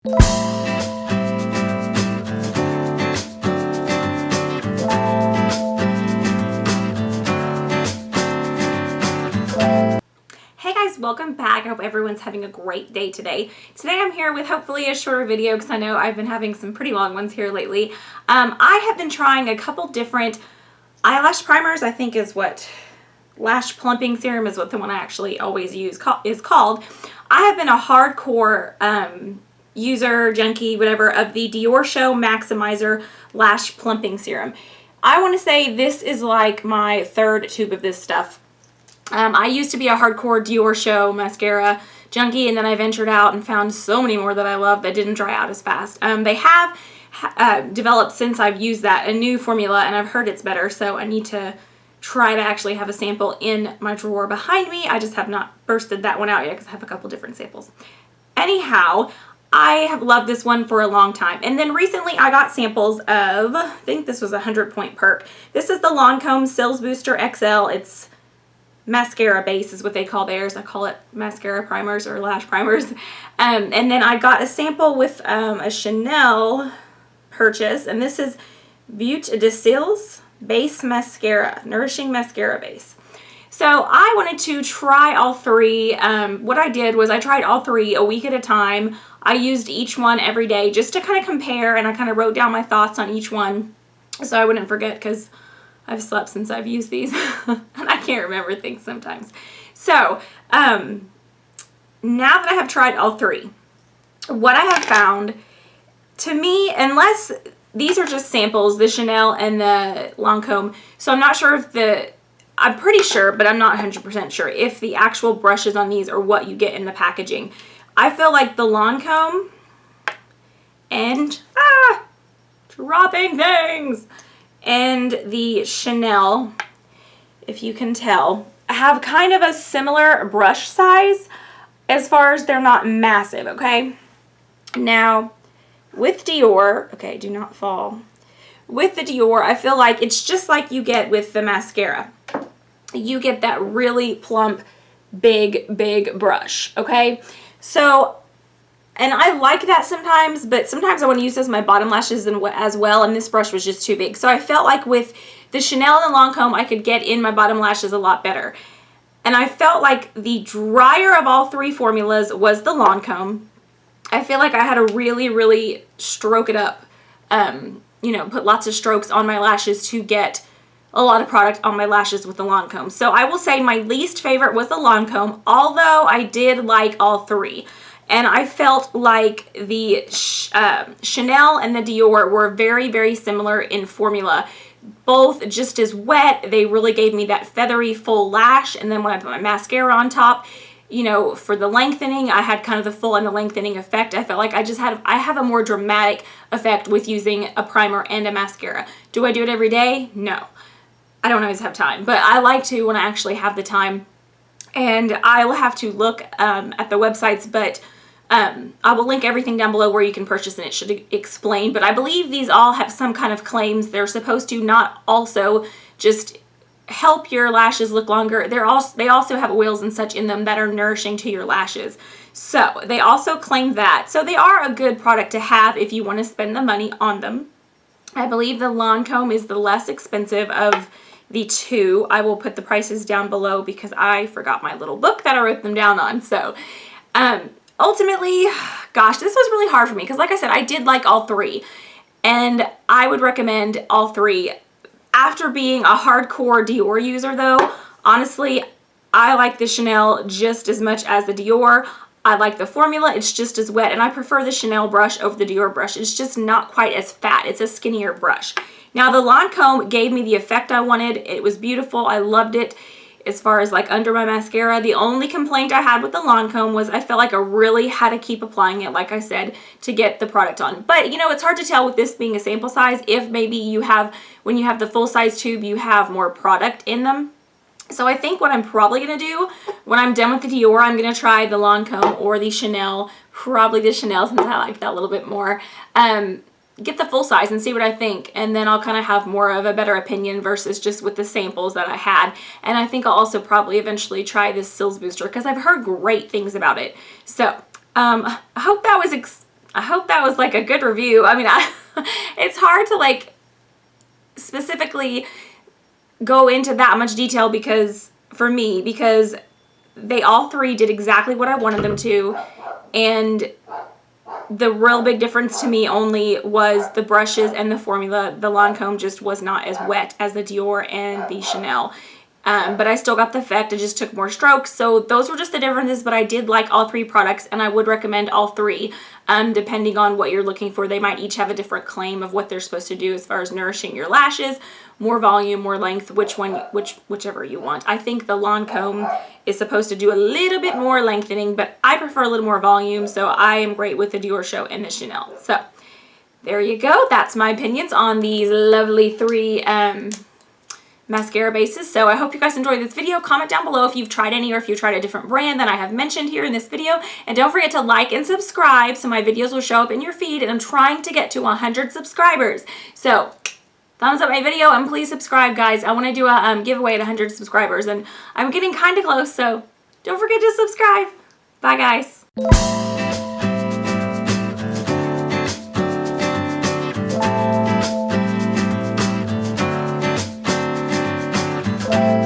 Hey guys, welcome back. I hope everyone's having a great day today. Today I'm here with hopefully a shorter video because I know I've been having some pretty long ones here lately. I have been trying a couple different eyelash primers. I think is what lash plumping serum is what the one I actually always use is called. I have been a hardcore user, junkie, whatever, of the Diorshow Maximizer lash plumping serum. I want to say this is like my third tube of this stuff. I used to be a hardcore Diorshow mascara junkie, and then I ventured out and found so many more that I love that didn't dry out as fast. They have developed, since I've used that, a new formula, and I've heard it's better, so I need to try to actually have a sample in my drawer behind me. I just have not bursted that one out yet because I have a couple different samples. Anyhow, I have loved this one for a long time. And then recently I got samples of, I think this was a 100-point perk. This is the Lancôme Cils Booster XL. It's mascara base is what they call theirs. I call it mascara primers or lash primers. And then I got a sample with a Chanel purchase, and this is Butte de Cils Base Mascara, Nourishing Mascara Base. So I wanted to try all three. What I did was I tried all three a week at a time. I used each one every day just to kind of compare, and I kind of wrote down my thoughts on each one so I wouldn't forget, because I've slept since I've used these and I can't remember things sometimes. So now that I have tried all three, what I have found, to me, unless these are just samples, the Chanel and the Lancôme, so I'm not sure if I'm pretty sure, but I'm not 100% sure if the actual brushes on these are what you get in the packaging. I feel like the Lancôme and, dropping things, and the Chanel, if you can tell, have kind of a similar brush size as far as they're not massive, okay? Now, with Dior, okay, do not fall. With the Dior, I feel like it's just like you get with the mascara. You get that really plump, big brush, okay? So, and I like that sometimes, but sometimes I want to use this on my bottom lashes as well, and this brush was just too big. So I felt like with the Chanel and the Lancôme, I could get in my bottom lashes a lot better. And I felt like the drier of all three formulas was the Lancôme. I feel like I had to really stroke it up, you know, put lots of strokes on my lashes to get a lot of product on my lashes with the Lancôme. So I will say my least favorite was the Lancôme, although I did like all three. And I felt like the Chanel and the Dior were very similar in formula. Both just as wet. They really gave me that feathery full lash. And then when I put my mascara on top, you know, for the lengthening, I had kind of the full and the lengthening effect. I felt like I have a more dramatic effect with using a primer and a mascara. Do I do it every day? No. I don't always have time. But I like to when I actually have the time. And I will have to look at the websites, but I will link everything down below where you can purchase, and it should explain. But I believe these all have some kind of claims. They're supposed to not also just help your lashes look longer. They also have oils and such in them that are nourishing to your lashes. So they also claim that. So they are a good product to have if you want to spend the money on them. I believe the Lancôme is the less expensive of the two. I will put the prices down below because I forgot my little book that I wrote them down on. So ultimately, gosh, this was really hard for me because, like I said, I did like all three, and I would recommend all three. After being a hardcore Dior user, though, honestly, I like the Chanel just as much as the Dior. I like the formula. It's just as wet, and I prefer the Chanel brush over the Dior brush. It's just not quite as fat. It's a skinnier brush. Now, the Lancôme gave me the effect I wanted. It was beautiful. I loved it. As far as like under my mascara, the only complaint I had with the Lancôme was I felt like I really had to keep applying it, like I said, to get the product on. But you know, it's hard to tell with this being a sample size if maybe you have, when you have the full size tube, you have more product in them. So I think what I'm probably going to do when I'm done with the Dior, I'm going to try the Lancôme or the Chanel, probably the Chanel since I like that a little bit more. Get the full size and see what I think, and then I'll kind of have more of a better opinion versus just with the samples that I had. And I think I'll also probably eventually try this Cils Booster because I've heard great things about it. So I hope that was I hope that was like a good review. I mean, it's hard to like specifically go into that much detail because they all three did exactly what I wanted them to, and the real big difference to me only was the brushes and the formula. The Lancôme just was not as wet as the Dior and the Chanel. But I still got the effect. It just took more strokes. So those were just the differences, but I did like all three products, and I would recommend all three, depending on what you're looking for. They might each have a different claim of what they're supposed to do as far as nourishing your lashes, more volume, more length, whichever you want. I think the Lancôme is supposed to do a little bit more lengthening, but I prefer a little more volume, so I am great with the Diorshow and the Chanel. So there you go. That's my opinions on these lovely three mascara bases. So I hope you guys enjoyed this video. Comment down below if you've tried any or if you've tried a different brand that I have mentioned here in this video. And don't forget to like and subscribe so my videos will show up in your feed. And I'm trying to get to 100 subscribers. So thumbs up my video and please subscribe, guys. I want to do a giveaway at 100 subscribers and I'm getting kind of close. So don't forget to subscribe. Bye, guys.